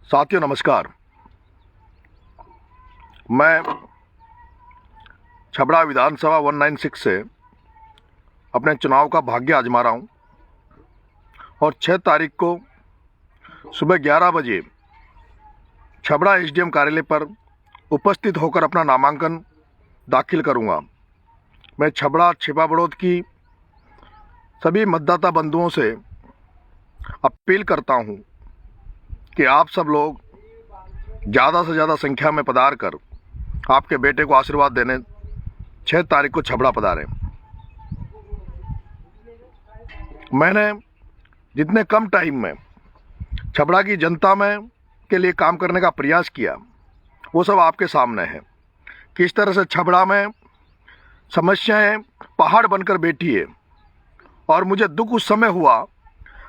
साथियों नमस्कार। मैं छबड़ा विधानसभा 196 से अपने चुनाव का भाग्य आजमा रहा हूँ और 6 तारीख को सुबह 11 बजे छबड़ा एसडीएम कार्यालय पर उपस्थित होकर अपना नामांकन दाखिल करूँगा। मैं छबड़ा छिपा बड़ौद की सभी मतदाता बंधुओं से अपील करता हूँ कि आप सब लोग ज़्यादा से ज़्यादा संख्या में पधार कर आपके बेटे को आशीर्वाद देने 6 तारीख को छबड़ा पधारें। मैंने जितने कम टाइम में छबड़ा की जनता में के लिए काम करने का प्रयास किया वो सब आपके सामने है। किस तरह से छबड़ा में समस्याएं पहाड़ बनकर बैठी है और मुझे दुख उस समय हुआ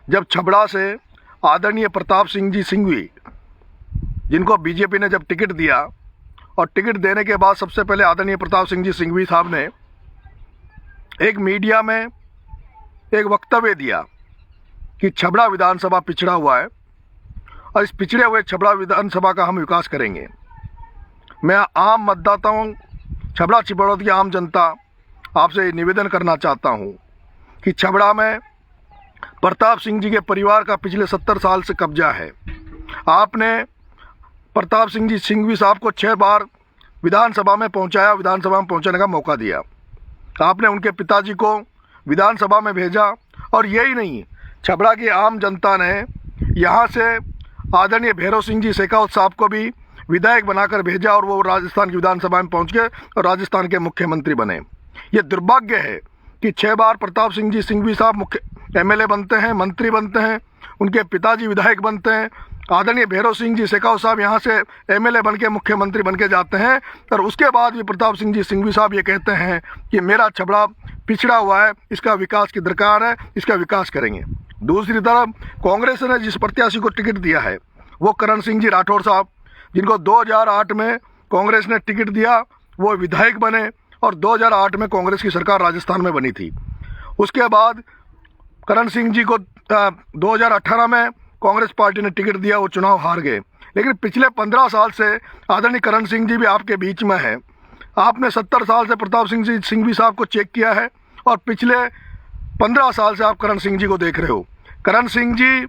जब छबड़ा से आदरणीय प्रताप सिंह जी सिंघवी, जिनको बीजेपी ने जब टिकट दिया और टिकट देने के बाद सबसे पहले आदरणीय प्रताप सिंह जी सिंघवी साहब ने एक मीडिया में एक वक्तव्य दिया कि छबड़ा विधानसभा पिछड़ा हुआ है और इस पिछड़े हुए छबड़ा विधानसभा का हम विकास करेंगे। मैं आम मतदाताओं, छबड़ा छिपड़ौद की आम जनता आपसे निवेदन करना चाहता हूं कि छबड़ा में प्रताप सिंह जी के परिवार का पिछले 70 साल से कब्जा है। आपने प्रताप सिंह जी सिंघवी साहब को 6 बार विधानसभा में पहुंचाने का मौका दिया। आपने उनके पिताजी को विधानसभा में भेजा और यही नहीं, छबड़ा की आम जनता ने यहां से आदरणीय भैरव सिंह जी शेखावत साहब को भी विधायक बनाकर भेजा और वो राजस्थान की विधानसभा में पहुंच गए और राजस्थान के मुख्यमंत्री बने। ये दुर्भाग्य है कि 6 बार प्रताप सिंह जी सिंघवी साहब मुख्य एमएलए बनते हैं, मंत्री बनते हैं, उनके पिताजी विधायक बनते हैं, आदरणीय भैरव सिंह जी शेखावत साहब यहाँ से एमएलए बन के मुख्यमंत्री बन के जाते हैं और उसके बाद भी प्रताप सिंह जी सिंघवी साहब ये कहते हैं कि मेरा छबड़ा पिछड़ा हुआ है, इसका विकास की दरकार है, इसका विकास करेंगे। दूसरी तरफ कांग्रेस ने जिस प्रत्याशी को टिकट दिया है वो करण सिंह जी राठौर साहब, जिनको 2008 में कांग्रेस ने टिकट दिया, वो विधायक बने और 2008 में कांग्रेस की सरकार राजस्थान में बनी थी। उसके बाद करण सिंह जी को 2018 में कांग्रेस पार्टी ने टिकट दिया, वो चुनाव हार गए। लेकिन पिछले 15 साल से आदरणीय करण सिंह जी भी आपके बीच में हैं। आपने 70 साल से प्रताप सिंह जी सिंघवी साहब को चेक किया है और पिछले 15 साल से आप करण सिंह जी को देख रहे हो। करण सिंह जी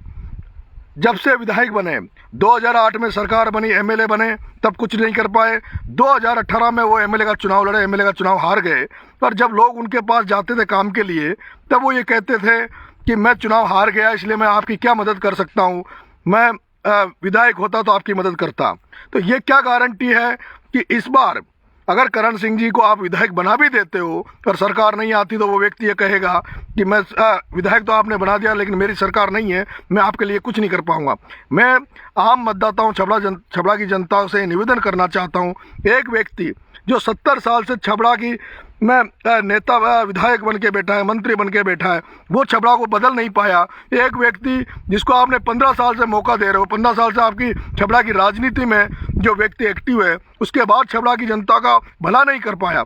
जब से विधायक बने, 2008 में सरकार बनी, एमएलए बने, तब कुछ नहीं कर पाए। 2018 में वो एमएलए का चुनाव लड़े, एमएलए का चुनाव हार गए। पर जब लोग उनके पास जाते थे काम के लिए तब वो ये कहते थे कि मैं चुनाव हार गया इसलिए मैं आपकी क्या मदद कर सकता हूँ, मैं विधायक होता तो आपकी मदद करता। तो ये क्या गारंटी है कि इस बार अगर करण सिंह जी को आप विधायक बना भी देते हो और सरकार नहीं आती तो वो व्यक्ति ये कहेगा कि मैं विधायक तो आपने बना दिया लेकिन मेरी सरकार नहीं है, मैं आपके लिए कुछ नहीं कर पाऊंगा। मैं आम मतदाताओं, छबड़ा की जनता से निवेदन करना चाहता हूं, एक व्यक्ति जो 70 साल से छबड़ा की मैं नेता विधायक बन के बैठा है, मंत्री बन के बैठा है, वो छबड़ा को बदल नहीं पाया। एक व्यक्ति जिसको आपने 15 साल से मौका दे रहे हो, 15 साल से आपकी छबड़ा की राजनीति में जो व्यक्ति एक्टिव है, उसके बाद छबड़ा की जनता का भला नहीं कर पाया।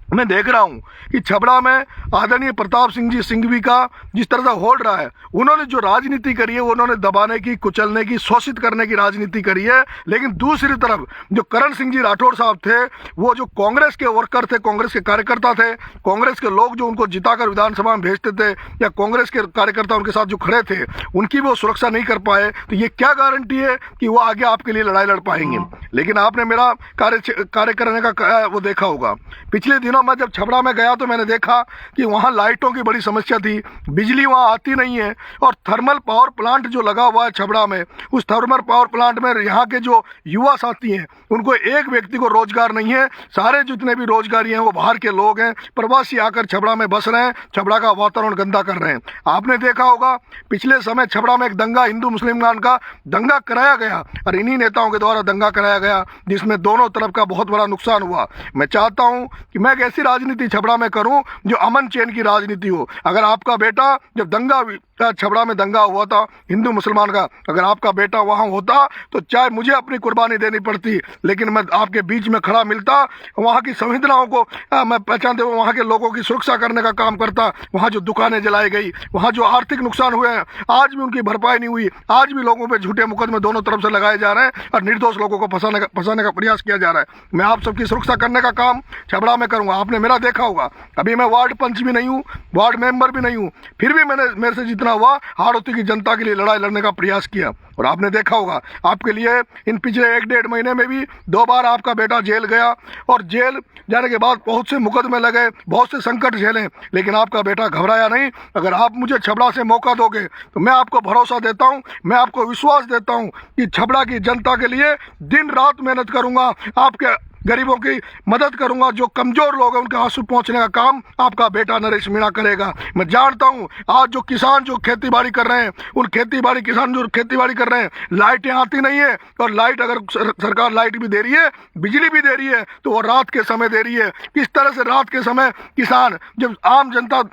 मैं देख रहा हूं कि छबड़ा में आदरणीय प्रताप सिंह जी सिंघवी का जिस तरह से होल्ड रहा है, उन्होंने जो राजनीति करी है वो उन्होंने दबाने की, कुचलने की, शोषित करने की राजनीति करी है। लेकिन दूसरी तरफ जो करण सिंह जी राठौर साहब थे, वो जो कांग्रेस के वर्कर थे, कांग्रेस के कार्यकर्ता थे, कांग्रेस के लोग जो उनको जिताकर विधानसभा में भेजते थे या कांग्रेस के कार्यकर्ता उनके साथ जो खड़े थे, उनकी वो सुरक्षा नहीं कर पाए। तो ये क्या गारंटी है कि वो आगे आपके लिए लड़ाई लड़ पाएंगे। लेकिन आपने मेरा कार्य करने का वो देखा होगा। पिछले दिनों मैं जब छबड़ा में गया तो मैंने देखा कि वहाँ लाइटों की बड़ी समस्या थी, बिजली वहाँ आती नहीं है और थर्मल पावर प्लांट जो लगा हुआ है छबड़ा में, उस थर्मल पावर प्लांट में यहाँ के जो युवा साथी हैं उनको एक व्यक्ति को रोजगार नहीं है। सारे जितने भी रोजगारी हैं वो बाहर के लोग हैं, प्रवासी आकर छबड़ा में बस रहे हैं, छबड़ा का वातावरण गंदा कर रहे हैं। आपने देखा होगा पिछले समय छबड़ा में एक दंगा, हिंदू मुस्लिम का दंगा कराया गया और इन्हीं नेताओं के द्वारा दंगा कराया गया जिसमें दोनों तरफ का बहुत बड़ा नुकसान हुआ। मैं चाहता हूँ कि मैं ऐसी राजनीति छबड़ा में करूं जो अमन चैन की राजनीति हो। अगर आपका बेटा, जब दंगा छबड़ा में दंगा हुआ था हिंदू मुसलमान का, अगर आपका बेटा वहां होता तो चाहे मुझे अपनी कुर्बानी देनी पड़ती, लेकिन मैं आपके बीच में खड़ा मिलता, वहां की संवेदनाओं को मैं पहचानते हुए वहां के लोगों की सुरक्षा करने का काम करता। वहां जो दुकानें जलाई गई, वहां जो आर्थिक नुकसान हुए हैं, आज भी उनकी भरपाई नहीं हुई, आज भी लोगों पे झूठे मुकदमे दोनों तरफ से लगाए जा रहे हैं और निर्दोष लोगों को फंसाने का प्रयास किया जा रहा है। मैं आप सबकी सुरक्षा करने का काम छबड़ा में करूंगा। आपने मेरा देखा होगा, अभी मैं वार्ड पंच भी नहीं हूँ, वार्ड मेंबर भी नहीं हूँ, फिर भी मैंने मेरे से जितना हुआ हाड़ौती की जनता के लिए लड़ाई लड़ने का प्रयास किया। और आपने देखा होगा, आपके लिए इन पिछले 1-1.5 महीने में भी 2 बार आपका बेटा जेल गया और जेल जाने के बाद बहुत से मुकदमे लगे, बहुत से संकट झेले, लेकिन आपका बेटा घबराया नहीं। अगर आप मुझे छबड़ा से मौका दोगे तो मैं आपको भरोसा देता हूं, मैं आपको विश्वास देता हूं कि छबड़ा की जनता के लिए दिन रात मेहनत करूंगा, आपके गरीबों की मदद करूंगा, जो कमजोर लोग हैं उनके आंसू पहुंचने का काम आपका बेटा नरेश मीणा करेगा। मैं जानता हूं आज जो किसान जो खेती बाड़ी कर रहे हैं, उन किसान जो खेती बाड़ी कर रहे हैं, लाइटें आती नहीं है, और लाइट अगर सरकार लाइट भी दे रही है, बिजली भी दे रही है, तो वो रात के समय दे रही है। किस तरह से रात के समय किसान, जब आम जनता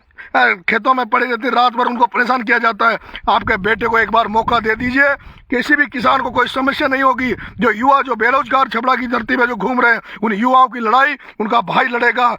खेतों में पड़े रहते, रात भर उनको परेशान किया जाता है। आपके बेटे को एक बार मौका दे दीजिए, किसी भी किसान को कोई समस्या नहीं होगी। जो युवा, जो बेरोजगार छबड़ा की धरती में जो घूम रहे हैं, उन युवाओं की लड़ाई उनका भाई लड़ेगा,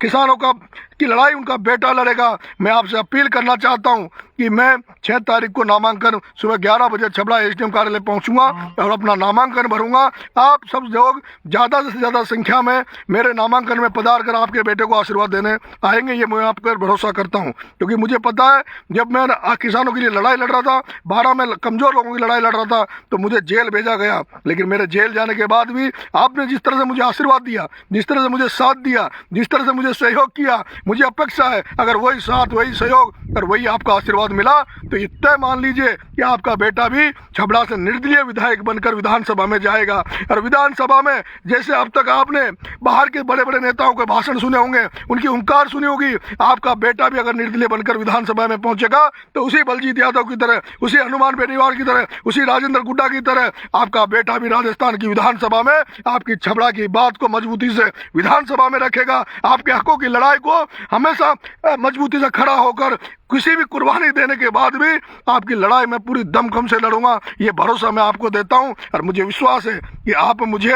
किसानों की लड़ाई उनका बेटा लड़ेगा। मैं आपसे अपील करना चाहता हूं कि मैं 6 तारीख को नामांकन सुबह 11 बजे छबड़ा एसडीएम कार्यालय पहुंचूंगा और अपना नामांकन भरूंगा। आप सब लोग ज़्यादा से ज़्यादा संख्या में मेरे नामांकन में पधार कर आपके बेटे को आशीर्वाद देने आएंगे, ये मैं आप पर भरोसा करता हूं। क्योंकि मुझे पता है, जब मैं किसानों के लिए लड़ाई लड़ रहा था, 12 में कमज़ोर लोगों की लड़ाई लड़ रहा था, तो मुझे जेल भेजा गया, लेकिन मेरे जेल जाने के बाद भी आपने जिस तरह से मुझे आशीर्वाद दिया, जिस तरह से मुझे साथ दिया, जिस तरह से मुझे सहयोग किया, मुझे अपेक्षा है अगर वही साथ, वही सहयोग और वही आपका आशीर्वाद मिला तो ये तय मान लीजिए कि आपका बेटा भी छबड़ा से निर्दलीय विधायक बनकर विधानसभा में जाएगा। और विधानसभा में जैसे अब तक आपने बाहर के बड़े बड़े नेताओं के भाषण सुने होंगे, उनकी हुंकार सुनी होगी, आपका बेटा भी अगर निर्दलीय बनकर विधानसभा में पहुंचेगा तो उसी बलजीत यादव की तरह, उसी हनुमान बेनीवाल की तरह, उसी राजेंद्र गुड्डा की तरह आपका बेटा भी राजस्थान की विधानसभा में आपकी छबड़ा की बात को मजबूती से विधानसभा में रखेगा। आपके हकों की लड़ाई को हमेशा मजबूती से खड़ा होकर किसी भी कुर्बानी देने के बाद भी आपकी लड़ाई में पूरी दमखम से लड़ूंगा, ये भरोसा मैं आपको देता हूं। और मुझे विश्वास है कि आप मुझे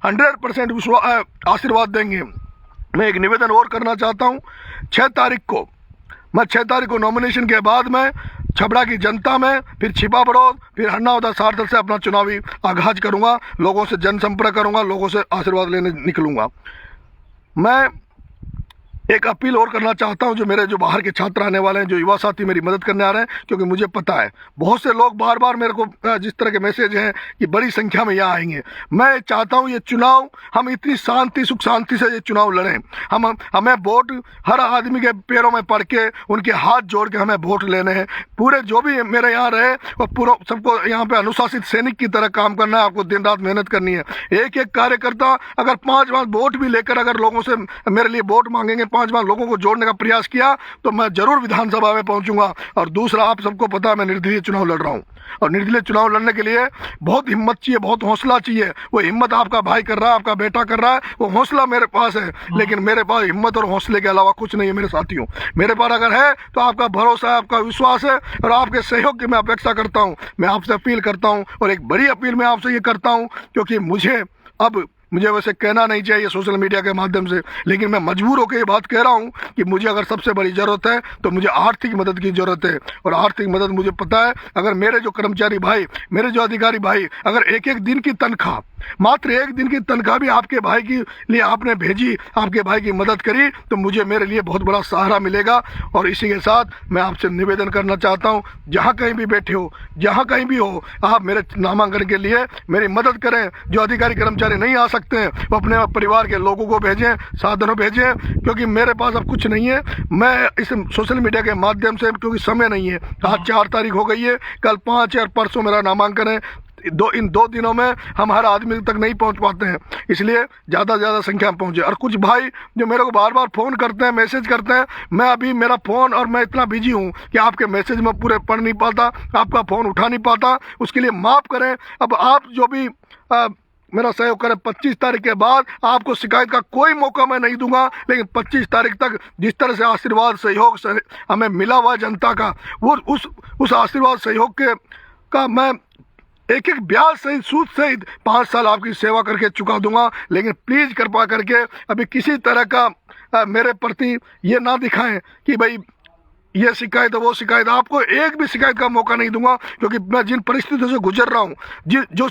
100% आशीर्वाद देंगे। मैं एक निवेदन और करना चाहता हूं, 6 तारीख को नॉमिनेशन के बाद मैं छबड़ा की जनता में, फिर छिपा बड़ौद, फिर हन्नावदा सार्थक से अपना चुनावी आगाज करूंगा, लोगों से जनसंपर्क करूंगा, लोगों से आशीर्वाद लेने निकलूंगा। मैं एक अपील और करना चाहता हूं, जो मेरे जो बाहर के छात्र आने वाले हैं, जो युवा साथी मेरी मदद करने आ रहे हैं, क्योंकि मुझे पता है बहुत से लोग बार बार मेरे को जिस तरह के मैसेज हैं कि बड़ी संख्या में यहाँ आएंगे। मैं चाहता हूं ये चुनाव हम इतनी सुख शांति से ये चुनाव लड़ें। हमें वोट हर आदमी के पैरों में पड़ के, उनके हाथ जोड़ के हमें वोट लेने हैं। पूरे जो भी मेरे यहाँ रहे और पूरा सबको यहाँ पे अनुशासित सैनिक की तरह काम करना है, आपको दिन रात मेहनत करनी है। एक एक कार्यकर्ता अगर 5 वोट भी लेकर अगर लोगों से मेरे लिए वोट मांगेंगे, 5 लोगों को जोड़ने का प्रयास किया, तो मैं जरूर विधानसभा में पहुंचूंगा। और दूसरा, आप सबको पता है मैं निर्दलीय चुनाव लड़ रहा हूं, और निर्दलीय चुनाव लड़ने के लिए बहुत हिम्मत चाहिए, बहुत हौसला चाहिए। वो हिम्मत आपका भाई कर रहा है, आपका बेटा कर रहा है, वो हौसला मेरे पास है, लेकिन मेरे पास हिम्मत और हौसले के अलावा कुछ नहीं है मेरे साथियों। मेरे पास अगर है तो आपका भरोसा है, आपका विश्वास है, और आपके सहयोग की मैं अपेक्षा करता हूं। मैं आपसे अपील करता हूं, और एक बड़ी अपील मैं आपसे ये करता हूं, क्योंकि मुझे वैसे कहना नहीं चाहिए सोशल मीडिया के माध्यम से, लेकिन मैं मजबूर होकर ये बात कह रहा हूँ कि मुझे अगर सबसे बड़ी ज़रूरत है तो मुझे आर्थिक मदद की ज़रूरत है। और आर्थिक मदद मुझे पता है, अगर मेरे जो कर्मचारी भाई, मेरे जो अधिकारी भाई, अगर एक दिन की तनख्वाह, मात्र 1 दिन की तनख्वाह भी आपके भाई के लिए आपने भेजी, आपके भाई की मदद करी, तो मुझे मेरे लिए बहुत बड़ा सहारा मिलेगा। और इसी के साथ मैं आपसे निवेदन करना चाहता हूँ, जहाँ कहीं भी बैठे हो, जहाँ कहीं भी हो, आप मेरे नामांकन के लिए मेरी मदद करें। जो अधिकारी कर्मचारी नहीं आ सकते हैं, वो अपने परिवार के लोगों को भेजें, साधनों भेजें, क्योंकि मेरे पास अब कुछ नहीं है। मैं इस सोशल मीडिया के माध्यम से, क्योंकि समय नहीं है, आज 4 तारीख हो गई है, कल 5 और परसों मेरा नामांकन है, इन 2 दिनों में हम हर आदमी तक नहीं पहुंच पाते हैं, इसलिए ज़्यादा से ज़्यादा संख्या में पहुंचे। और कुछ भाई जो मेरे को बार बार फ़ोन करते हैं, मैसेज करते हैं, मैं अभी मेरा फ़ोन और मैं इतना बिजी हूं कि आपके मैसेज में पूरे पढ़ नहीं पाता, आपका फ़ोन उठा नहीं पाता, उसके लिए माफ़ करें। अब आप जो भी मेरा सहयोग करें। 25 तारीख के बाद आपको शिकायत का कोई मौका मैं नहीं दूंगा, लेकिन 25 तारीख तक जिस तरह से आशीर्वाद सहयोग से हमें मिला हुआ जनता का, वो उस आशीर्वाद सहयोग का मैं एक एक ब्याज सहित सूद सहित 5 साल आपकी सेवा करके चुका दूंगा। लेकिन प्लीज कृपा करके अभी किसी तरह का मेरे प्रति ये ना दिखाएं कि भाई ये शिकायत है वो शिकायत। आपको एक भी शिकायत का मौका नहीं दूंगा, क्योंकि मैं जिन परिस्थितियों से गुजर रहा हूँ, जो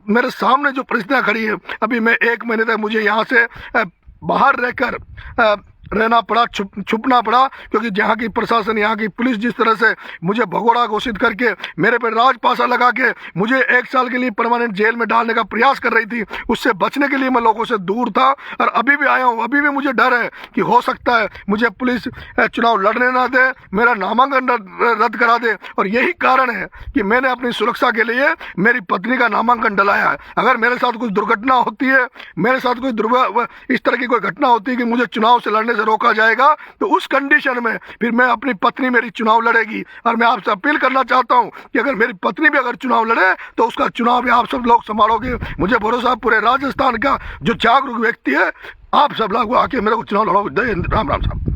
मेरे सामने जो परिस्थितियाँ खड़ी है, अभी मैं 1 महीने तक मुझे यहाँ से बाहर रहकर रहना पड़ा, छुपना पड़ा, क्योंकि यहाँ की प्रशासन, यहाँ की पुलिस जिस तरह से मुझे भगोड़ा घोषित करके मेरे पे राजपासा लगा के मुझे 1 साल के लिए परमानेंट जेल में डालने का प्रयास कर रही थी, उससे बचने के लिए मैं लोगों से दूर था। और अभी भी आया हूँ, अभी भी मुझे डर है कि हो सकता है मुझे पुलिस चुनाव लड़ने ना दे, मेरा नामांकन रद्द करा दे। और यही कारण है कि मैंने अपनी सुरक्षा के लिए मेरी पत्नी का नामांकन डलाया है। अगर मेरे साथ कुछ दुर्घटना होती है, मेरे साथ कोई इस तरह की कोई घटना होती है कि मुझे चुनाव से लड़ने से रोका जाएगा, तो उस कंडीशन में फिर मैं अपनी पत्नी मेरी चुनाव लड़ेगी। और मैं आपसे अपील करना चाहता हूं कि अगर मेरी पत्नी भी अगर चुनाव लड़े तो उसका चुनाव भी आप सब लोग संभालोगे। मुझे भरोसा पूरे राजस्थान का जो जागरूक व्यक्ति है, आप सब लोग आके मेरे को चुनाव लड़ोगे। राम राम साहब।